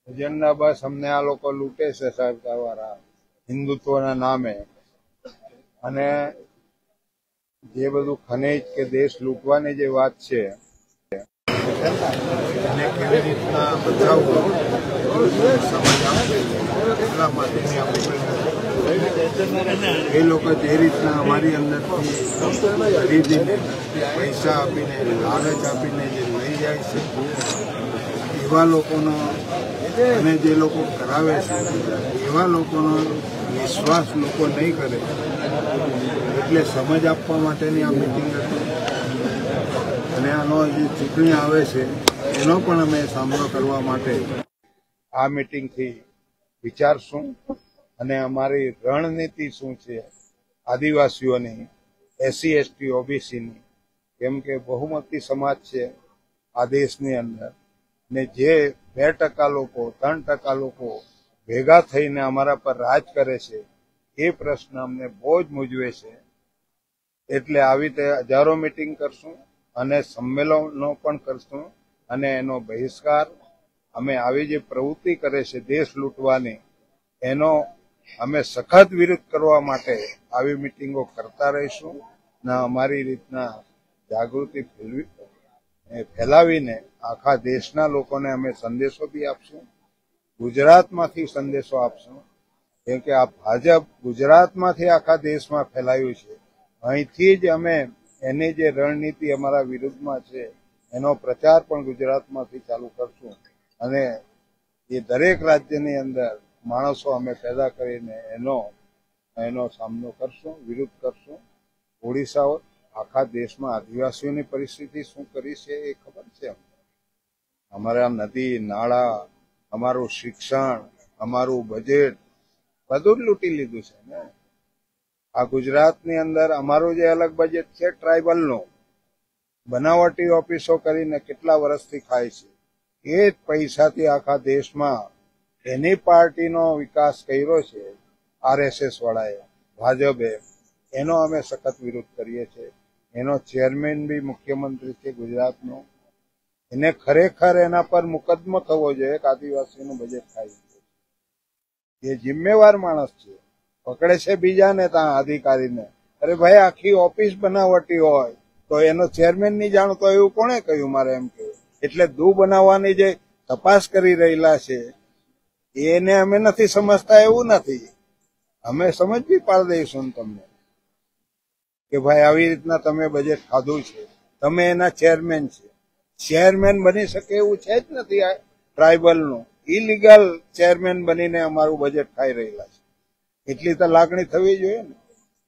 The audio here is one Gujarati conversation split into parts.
એજન્ડા બસ અમને આ લોકો લૂંટે છે સરકાર વાળા હિન્દુત્વના નામે, અને જે બધું ખનીજ કે દેશ લૂંટવાની જે વાત છે એને કેવી રીતના બચાવવો સમજ આપે એટલા માટેની આપણી એ લોકો જે રીતના અમારી અંદરથી ખરીદીને પૈસા આપીને લાલચ આપીને જે લઈ જાય છે એવા લોકોનો અને જે લોકો કરાવે છે એવા લોકોનો વિશ્વાસ લોકો નહીં કરે, એટલે સમજ આપવા માટેની આ મિટિંગ હતી. અને આનો જે ચૂંટણી આવે છે એનો પણ અમે સામનો કરવા માટે આ મિટિંગથી વિચારશું, અને અમારી રણનીતિ શું છે આદિવાસીઓની, એસસી એસટી ઓબીસીની, કેમ કે બહુમતી સમાજ છે આ દેશની અંદર, ને જે 2% લોકો 3% લોકો ભેગા થઈને અમારા પર રાજ કરે છે એ પ્રશ્ન અમને બહુ જ મૂંઝવે છે. એટલે આવી રીતે હજારો મિટિંગ કરશું અને સંમેલનો પણ કરશું, અને એનો બહિષ્કાર અમે આવી જે પ્રવૃત્તિ કરે છે દેશ લૂંટવાની એનો અમે સખત વિરોધ કરવા માટે આવી મિટિંગો કરતા રહીશું. ને અમારી રીતના જાગૃતિ ફેલાવીને આખા દેશના લોકોને અમે સંદેશો બી આપશું, ગુજરાતમાંથી સંદેશો આપશું, કેમ કે આ ભાજપ ગુજરાતમાંથી આખા દેશમાં ફેલાયું છે. અહીંથી જ અમે એની જે રણનીતિ અમારા વિરુદ્ધમાં છે એનો પ્રચાર પણ ગુજરાતમાંથી ચાલુ કરશું, અને એ દરેક રાજ્યની અંદર માણસો અમે પેદા કરીને એનો સામનો કરશું, વિરોધ કરશું. ઓડિશા આખા દેશમાં આદિવાસીઓની પરિસ્થિતિ શું કરી છે એ ખબર છે. અમારા નદી નાળા, અમારું શિક્ષણ, અમારું બજેટ બધું જ લૂંટી લીધું છે ને. આ ગુજરાતની અંદર અમારું જે અલગ બજેટ છે ટ્રાઇબલનું, બનાવટી ઓફિસો કરીને કેટલા વર્ષથી ખાય છે, એ જ પૈસાથી આખા દેશમાં એની પાર્ટીનો વિકાસ કર્યો છે આરએસએસ વાળાએ, ભાજપે. એનો અમે સખત વિરોધ કરીએ છીએ. એનો ચેરમેન બી મુખ્યમંત્રી છે ગુજરાતનો, એને ખરેખર એના પર મુકદ્દમો થવો જોઈએ કે આદિવાસીનું બજેટ ખાઈ છે. એ જિમ્મેવાર માણસ છે, પકડે છે બીજાને ત્યાં અધિકારીને. અરે ભાઈ, આખી ઓફિસ બનાવટી હોય તો એનો ચેરમેન નહીં જાણતો એવું કોણે કહ્યું? મારે એમ કહ્યું. એટલે બનાવવાની જે તપાસ કરી રહેલા છે એને અમે નથી સમજતા એવું નથી. અમે સમજ બી પાડી દઈશું તમને કે ભાઈ આવી રીતના તમે બજેટ ખાધું છે, તમે એના ચેરમેન છે. ચેરમેન બની શકે એવું છે જ નથી આ ટ્રાઇબલનું. ઇલીગલ ચેરમેન બનીને અમારું બજેટ ખાઈ રહેલા છે. એટલી તો લાગણી થવી જોઈએ ને.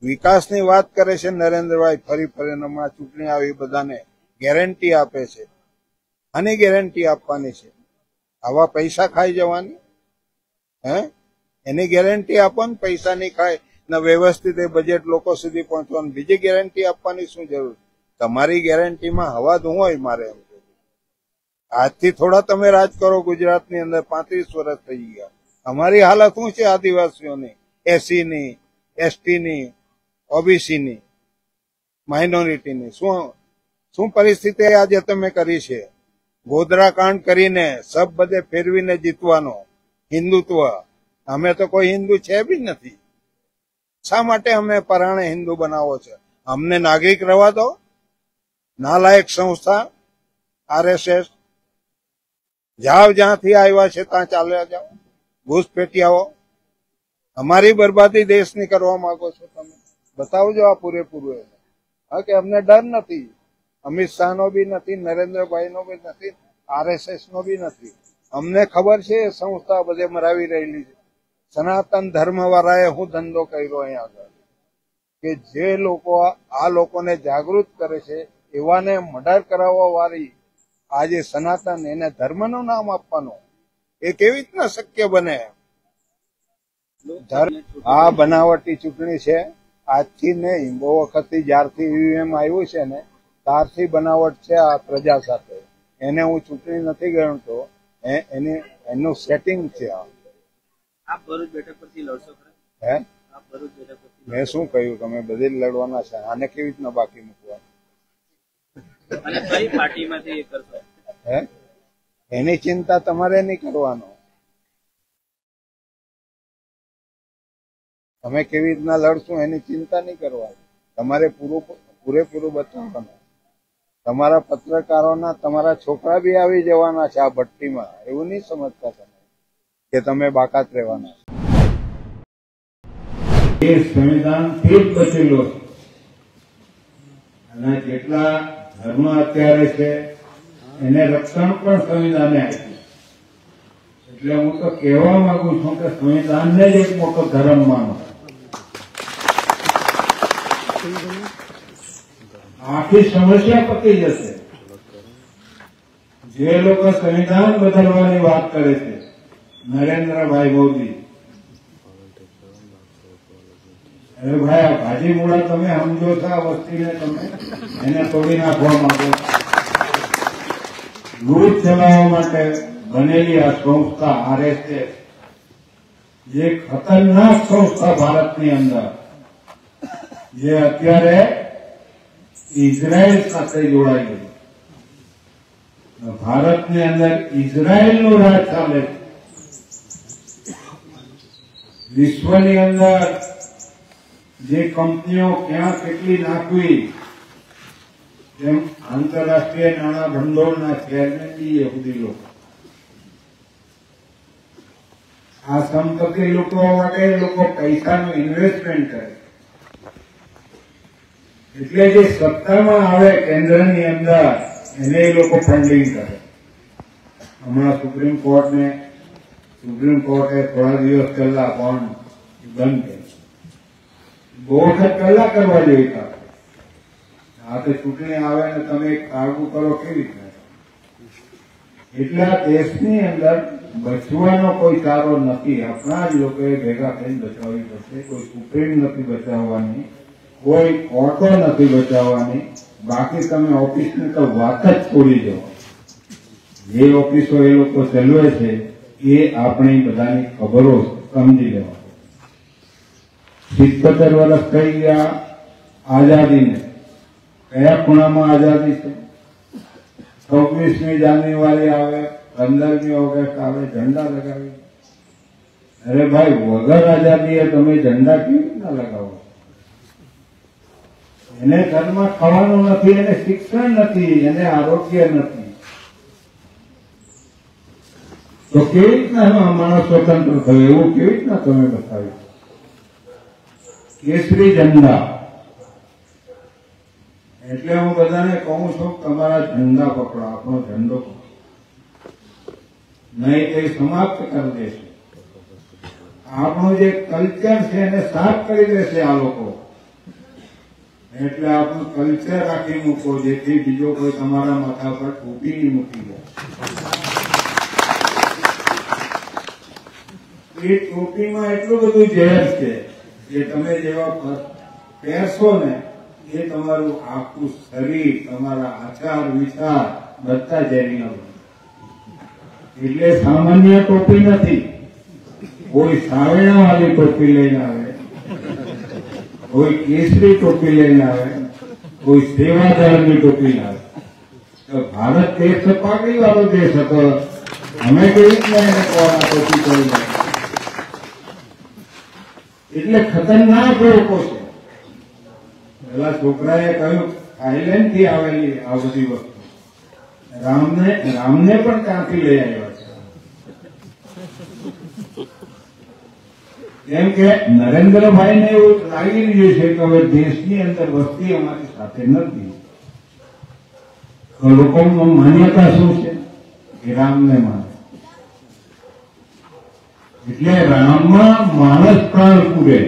વિકાસની વાત કરે છે નરેન્દ્રભાઈ, ફરીને હમણાં ચૂંટણી આવી બધાને ગેરંટી આપે છે. આની ગેરંટી આપવાની છે? આવા પૈસા ખાઈ જવાની? એની ગેરંટી આપો ને, પૈસા નહીં ખાય ને વ્યવસ્થિત એ બજેટ લોકો સુધી પહોંચવાનું. બીજી ગેરંટી આપવાની શું જરૂર? તમારી ગેરંટીમાં હવા ધોવાય. મારે એમ આજથી થોડા તમે રાજ કરો ગુજરાતની અંદર, 35 વર્ષ થઈ ગયા. અમારી હાલત શું છે આદિવાસીઓની, એસસીની, એસટીની, ઓબીસીની, માઇનોરિટીની? શું પરિસ્થિતિ આજે તમે કરી છે? ગોધરા કાંડ કરીને સબ બધે ફેરવીને જીતવાનો હિન્દુત્વ. અમે તો કોઈ હિન્દુ છે બી નથી. શા માટે અમે પરાણે હિન્દુ બનાવો છે? અમને નાગરિક રહેવા દો. નાલાયક સંસ્થા આરએસએસ, જાઓ જ્યાંથી આવ્યા છે ત્યાં ચાલ્યા જાઓ, ઘૂસપેટિયાઓ. અમારી બરબાદી દેશની કરવા માંગો છો તમે? બતાવજો આ પૂરેપૂરું. હા, કે અમને ડર નથી. અમિત શાહ નો બી નથી, નરેન્દ્રભાઈ નો બી નથી, આરએસએસ નો બી નથી. અમને ખબર છે એ સંસ્થા બધે મરાવી રહેલી છે. સનાતન ધર્મ વાળાએ હું ધંધો કર્યો અહીંયા આગળ, કે જે લોકો આ લોકોને જાગૃત કરે છે એવાને મર્ડર કરાવવા વાળી આજે સનાતન, એને ધર્મનું નામ આપવાનું એ કેવી રીતના શક્ય બને? આ બનાવટી ચૂંટણી છે. આજથી નહીં, બહુ વખતથી જ્યારથી ઈવીએમ આવ્યું છે ને ત્યારથી બનાવટ છે આ પ્રજા સાથે. એને હું ચૂંટણી નથી ગણતો, એનું સેટિંગ છે. આપ ભરૂચ બેઠક પરથી લડશો? આપ ભરૂચ બેઠક પરથી મેં શું કહ્યું? તમે બધે જ લડવાના છે. આને કેવી રીતના બાકી મૂકવા? અને કઈ પાર્ટીમાંથી એ કરશો? એની ચિંતા તમારે નહીં કરવાનો. અમે કેવી રીતના લડશું એની ચિંતા નહીં કરવાની. તમારે પૂરેપૂરું બતાવવાનું. તમારા પત્રકારોના તમારા છોકરા બી આવી જવાના છે આ ભઠ્ઠીમાં. એવું નહીં સમજતા તમે કે તમે બાકાત રહેવાના છો. એ સંવિધાનથી જ બચેલો છે અને જેટલા ધર્મ અત્યારે છે એને રક્ષણ પણ સંવિધાને આપ્યું. એટલે હું તો કહેવા માંગુ છું કે સંવિધાનને જ એક મોટો ધર્મ માનો. આખી સમસ્યા પતી જશે. જે લોકો સંવિધાન બદલવાની વાત કરે છે, નરેન્દ્રભાઈ મોદી, અરે ભાઈ આ ભાજી મૂળા તમે સમજો છો આ વસ્તીને, તમે એને તોડી નાખવા માંગો. લૂંટ ચલાવવા માટે બનેલી આ સંસ્થા આરએસએસ, જે ખતરનાક સંસ્થા ભારતની અંદર, જે અત્યારે ઇઝરાયલ સાથે જોડાઈ ગઈ. ભારતની અંદર ઇઝરાયલનું રાજ ચાલે છે. વિશ્વની અંદર જે કંપનીઓ ક્યાં કેટલી નાખવી, તેમ આંતરરાષ્ટ્રીય નાણાં ભંડોળના ચેરમેન બી યહૂદી લોકો. આ સંપત્તિ લોકો માટે લોકો પૈસાનું ઇન્વેસ્ટમેન્ટ કરે. એટલે જે સત્તામાં આવે કેન્દ્રની અંદર એને એ લોકો ફંડિંગ કરે. હમણાં સુપ્રીમ કોર્ટે થોડા દિવસ પહેલા પણ બંધ કર્યું. બહુ વખત પહેલા કરવા જોઈએ. આ તો ચૂંટણી આવે ને તમે કાબુ કરો કેવી રીતે? એટલે આ દેશની અંદર બચવાનો કોઈ ચારો નથી. આપણા જ લોકોએ ભેગા થઈને બચાવવી પડશે. કોઈ સુપ્રીમ નથી બચાવવાની, કોઈ કોર્ટો નથી બચાવવાની. બાકી તમે ઓફિસની તો વાત જ છોડી દો. જે ઓફિસો એ લોકો ચલાવે છે એ આપણી બધાની ખબરો સમજી લેવા. 77 વર્ષ થઈ ગયા આઝાદીને. કયા ખૂણામાં આઝાદી છે? 26મી જાન્યુઆરી આવે, 15મી ઓગસ્ટ આવે, ઝંડા લગાવી. અરે ભાઈ, વગર આઝાદીએ તમે ઝંડા કેવી રીતના લગાવો? એને ઘરમાં ખાવાનું નથી, એને શિક્ષણ નથી, એને આરોગ્ય નથી, તો કેવી રીતના માણસ સ્વતંત્ર થયો? એવું કેવી રીતના તમે બતાવ્યું? કેસરી ઝંડા. એટલે હું બધાને કહું છું, તમારા ઝંડા પકડો, આપણો ઝંડો પકડો, નહીં તે સમાપ્ત કરી દેશે. આપણું જે કલ્ચર છે એને સાફ કરી દેશે આ લોકો. એટલે આપણું કલ્ચર રાખી મૂકો, જેથી બીજો કોઈ તમારા માથા પર ટોપી નહીં મૂકી જાય. એ ટોપીમાં એટલું બધું ઝેર છે કે તમે જેવા પહેરશો ને એ તમારું આખું શરીર, તમારા આચાર વિચાર બધા ઝેરીના બને. એટલે સામાન્ય ટોપી નથી. કોઈ સાવેણા વાળી ટોપી લઈને આવે, કોઈ કેસરી ટોપી લઈને આવે, કોઈ સેવાદારની ટોપી લાવે. તો ભારત દેશ પાકડી વાળો દેશ હતો. અમે કેવી રીતના એને ટોપી કરી નાખી? એટલે ખતરનાક લોકો છે. પેલા છોકરાએ કહ્યું થાઈલેન્ડ થી આવેલી આ બધી વસ્તુ. રામને પણ ત્યાંથી લઈ આવ્યા છે. કેમ કે નરેન્દ્રભાઈને એવું લાગી રહ્યું છે કે હવે દેશની અંદર વસ્તી અમારી સાથે નથી. તો લોકોની માન્યતા શું છે? કે રામને માને. એટલે રામમાં માણસ પ્રાણ પૂરે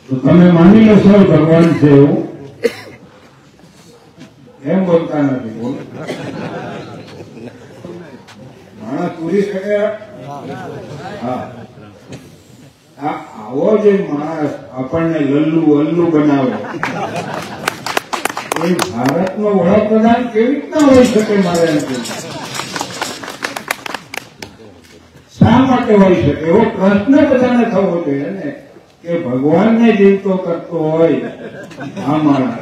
તો તમે માની લેશો ભગવાન છે એવું? એમ બોલતા નથી. બોલો, માણસ પૂરી શકે? હા. આવો જે માણસ આપણને લલ્લુ બનાવે એ ભારતનો વડાપ્રધાન કેવી રીતના હોઈ શકે? મારે એમ કહ્યું, શા માટે હોઈ શકે? એવો પ્રશ્ન બધાને થવો જોઈએ ને કે ભગવાનને જીવતો કરતો હોય આ માણસ,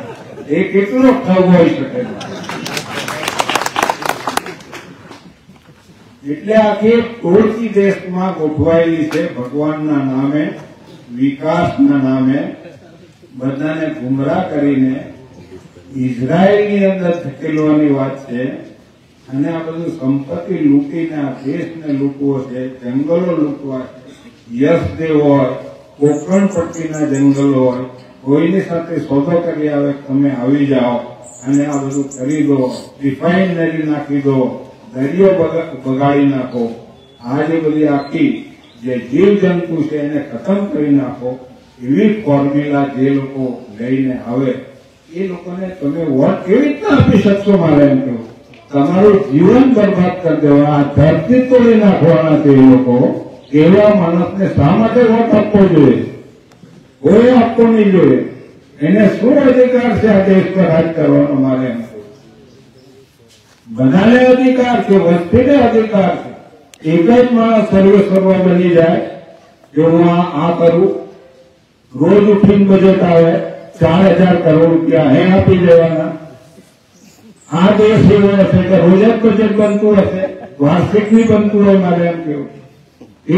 એ કેટલો ઠગ હોઈ શકે? એટલે આખી ટોળકી દેશમાં ગોઠવાયેલી છે ભગવાનના નામે, વિકાસના નામે, બધાને ગુમરાહ કરીને ઇઝરાયલની અંદર ધકેલવાની વાત છે. અને આ બધું સંપત્તિ લૂંટીને આ દેશને લૂંટવો છે, જંગલો લૂંટવા છે. યશદેવ હોય, કોકણ પટ્ટીના જંગલો હોય, કોઈની સાથે સોદો કરી આવે, તમે આવી જાઓ અને આ બધું કરી દો, રિફાઇનરી નાખી દો, દરિયો બગાડી નાખો, આ જે બધી આખી જે જીવ જંતુ છે એને ખતમ કરી નાખો, એવી ફોર્મ્યુલા જે લોકો લઈને આવે એ લોકોને તમે વોટ કેવી રીતના આપી શકશો? મારે એમ કહ્યું, તમારું જીવન બરબાદ કરી દેવા, આ ધરતી તોડી નાખવાના છે એ લોકો. એવા માણસને શા માટે વોટ આપવો જોઈએ? કોઈ આપવો નહીં જોઈએ. એને શું અધિકાર છે આ દેશ પર રાજ કરવાનો? મારે એમ કહ્યું, બધાને અધિકાર છે, વસ્તીને અધિકાર છે. એક જ માણસ સર્વ બની જાય કે હું આ કરું, રોજ ઉઠીને બજેટ આવે 4,000 કરોડ રૂપિયા હે આપી દેવાના. આ દેશ એવો હશે કે રોજ જ બજેટ બનતું હશે, વાર્ષિક નહીં બનતું હોય? મારે એમ કેવું,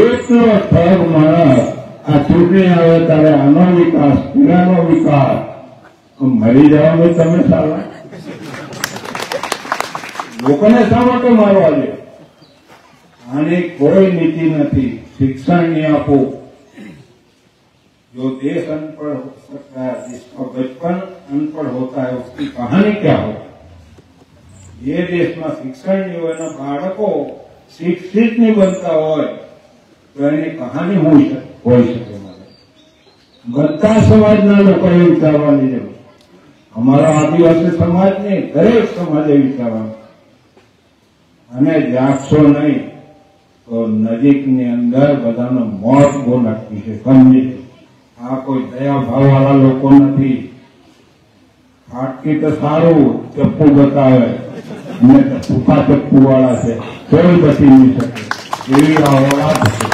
એટલો ઠગ માણસ આ ચૂંટણી આવે ત્યારે આનો વિકાસ, પેલાનો વિકાસ, મરી જવાનું તમે સારા લોકોને શા માટે મારવા દે? આની કોઈ નીતિ નથી. શિક્ષણ नहीं आपो, जो देश अनपढ़ हो सकता है, जिसका बचपन अनपढ़ होता है, उसकी कहानी क्या हो? ये देश में शिक्षण नहीं हो, बाळको शिक्षित नहीं बनता हो तो एनी कहानी हो सके? બધા સમાજના લોકોએ વિચારવાની જરૂર. અમારો આદિવાસી સમાજ નહીં, દરેક સમાજે વિચારવાનું. અને જાગશો નહીં તો નજીકની અંદર બધાનો મોત બહુ નક્કી છે. સમજી, આ કોઈ દયા ભાવ વાળા લોકો નથી. ફાટકી તો સારું ચપ્પુ બતાવે અને ટૂંકા ચપ્પુ વાળા છે, કોઈ બચી નહીં શકે એવી આ વાત છે.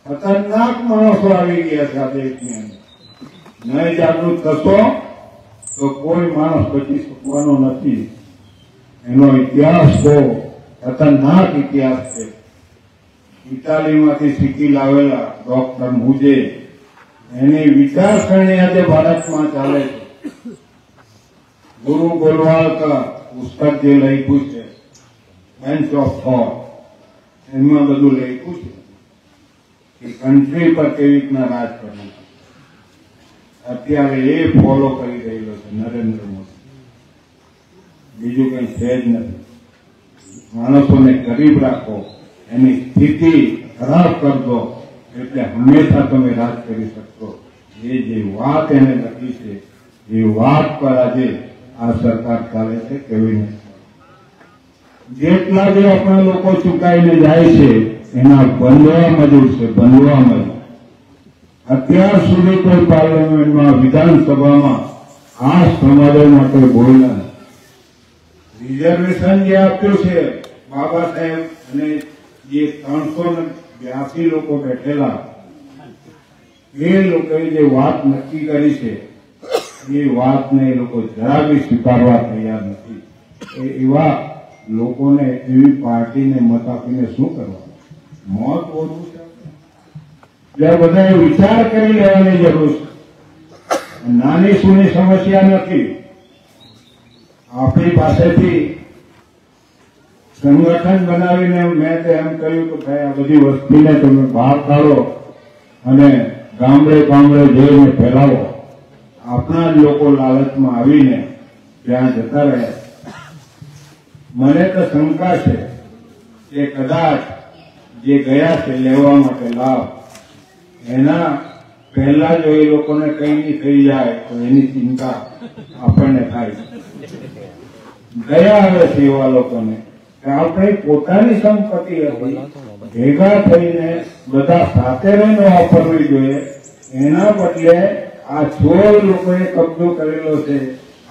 ખતરનાક માણસો આવી ગયા છે આ દેશની અંદર. નહીં જાગૃત થશો તો કોઈ માણસ બચી શકવાનો નથી. એનો ઇતિહાસ બહુ ખતરનાક ઇતિહાસ છે. ઇટાલીમાંથી શીખી લાવેલા ડોક્ટર મુજે, એની વિચારસરણી આજે ભારતમાં ચાલે છે. ગુરુ ગોલવાલકર પુસ્તક જે લખ્યું છે બેન્ચ ઓફ થોટ, એમાં બધું લખ્યું છે કે કન્ટ્રી પર કેવી રીતના રાજ કરવું. અત્યારે એ ફોલો કરી રહેલો છે નરેન્દ્ર મોદી. બીજું કઈ છે જ નથી. માણસોને ગરીબ રાખો, એની સ્થિતિ ખરાબ કરજો, એટલે હંમેશા તમે રાજ કરી શકશો. એ જે વાત એને લખી છે એ વાત પર આજે આ સરકાર ચાલે છે. કેવી નથી, જેટલા જે આપણા લોકો ચૂકાઈને જાય છે એના બંધવા મજૂર છે, બંધવા મજૂર. અત્યાર સુધી કોઈ પાર્લામેન્ટમાં, વિધાનસભામાં આ સમાજો માટે બોલ્યા નથી. રિઝર્વેશન જે આપ્યું છે બાબા સાહેબ અને જે 382 લોકો બેઠેલા, એ લોકોએ જે વાત નક્કી કરી છે એ વાતને એ લોકો જરા બી સ્વીકારવા તૈયાર નથી. એવા લોકોને, એવી પાર્ટીને મત આપીને શું કરવાનું? મોત ઓછું છે. એટલે બધાએ વિચાર કરી લેવાની જરૂર છે. નાની સૂની સમસ્યા નથી. આપણી પાસેથી સંગઠન બનાવીને મેં તો એમ કહ્યું કે ભાઈ આ બધી વસ્તીને તમે બહાર કાઢો અને ગામડે ગામડે જઈને ફેલાવો. આપણા જ લોકો લાલચમાં આવીને ત્યાં જતા રહ્યા. મને તો શંકા છે કે કદાચ જે ગયા છે લેવા માટે લાભ, એના પહેલા જો એ લોકોને કઈ નહીં થઈ જાય તો એની ચિંતા આપણને થાય. ગયા આવે છે એવા લોકોને કે આપણે પોતાની સંપત્તિ હતી, ભેગા થઈને બધા સાથે રહીને વાપરવી જોઈએ. એના બદલે આ 16 લોકોએ કબજો કરેલો છે.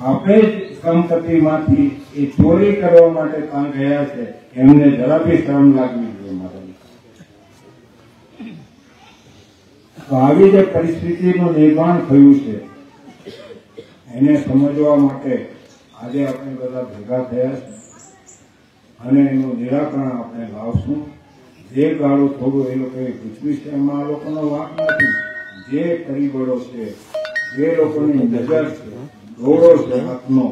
આપણે જ સંપત્તિમાંથી એ ચોરી કરવા માટે ત્યાં ગયા છે. એમને જરા બી શરમ લાગવી જોઈએ. મારે તો આવી જે પરિસ્થિતિનું નિર્માણ થયું છે એને સમજવા માટે આજે આપણે બધા ભેગા થયા છે અને એનું નિરાકરણ આપણે લાવશું. જે ગાળો થોડું એ લોકોએ પૂછ્યું છે એમાં આ લોકોનો વાંક નથી. જે પરિબળો છે, જે લોકોની નજર છે, દોડો છે આપનો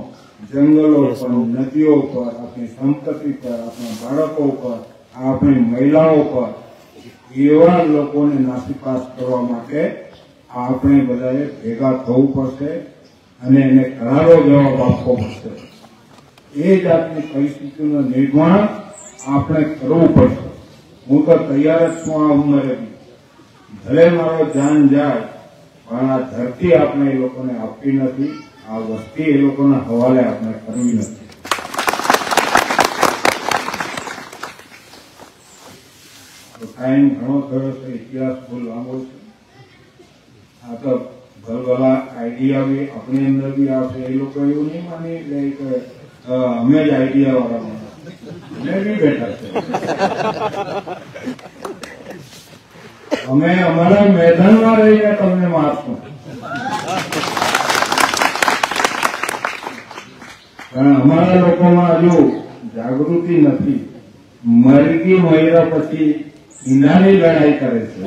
જંગલો પર, નદીઓ પર, આપણી સંપત્તિ પર, આપણા બાળકો પર, આપણી મહિલાઓ પર, એવા લોકોને નાસીપાસ કરવા માટે આપણે બધાએ ભેગા થવું પડશે અને એને કરારો જવાબ આપવો પડશે. એ જાતની પરિસ્થિતિનું નિર્માણ આપણે કરવું પડશે. હું તો તૈયાર જ છું આ ઉંમરે. ભલે મારો જાન જાય પણ આ ધરતી આપણે એ લોકોને આપવી નથી, આ વસ્તી એ લોકોના હવાલે આપણે કરવી નથી. ટાઈમ ઘણો થયો છે, ઇતિહાસ બહુ લાંબો છે. આ તો ભલભલા આઈડિયા બી આપણી અંદર બી આવશે. એ લોકો એવું નહીં માની લે કે અમે જ આઈડિયા વાળા અમે બી બેઠા છે. અમે અમારા મેદાનમાં રહીને તમને મારશું. પણ અમારા લોકોમાં હજુ જાગૃતિ નથી. મરઘી મહિરા પછી ઈંડાની લડાઈ કરે છે.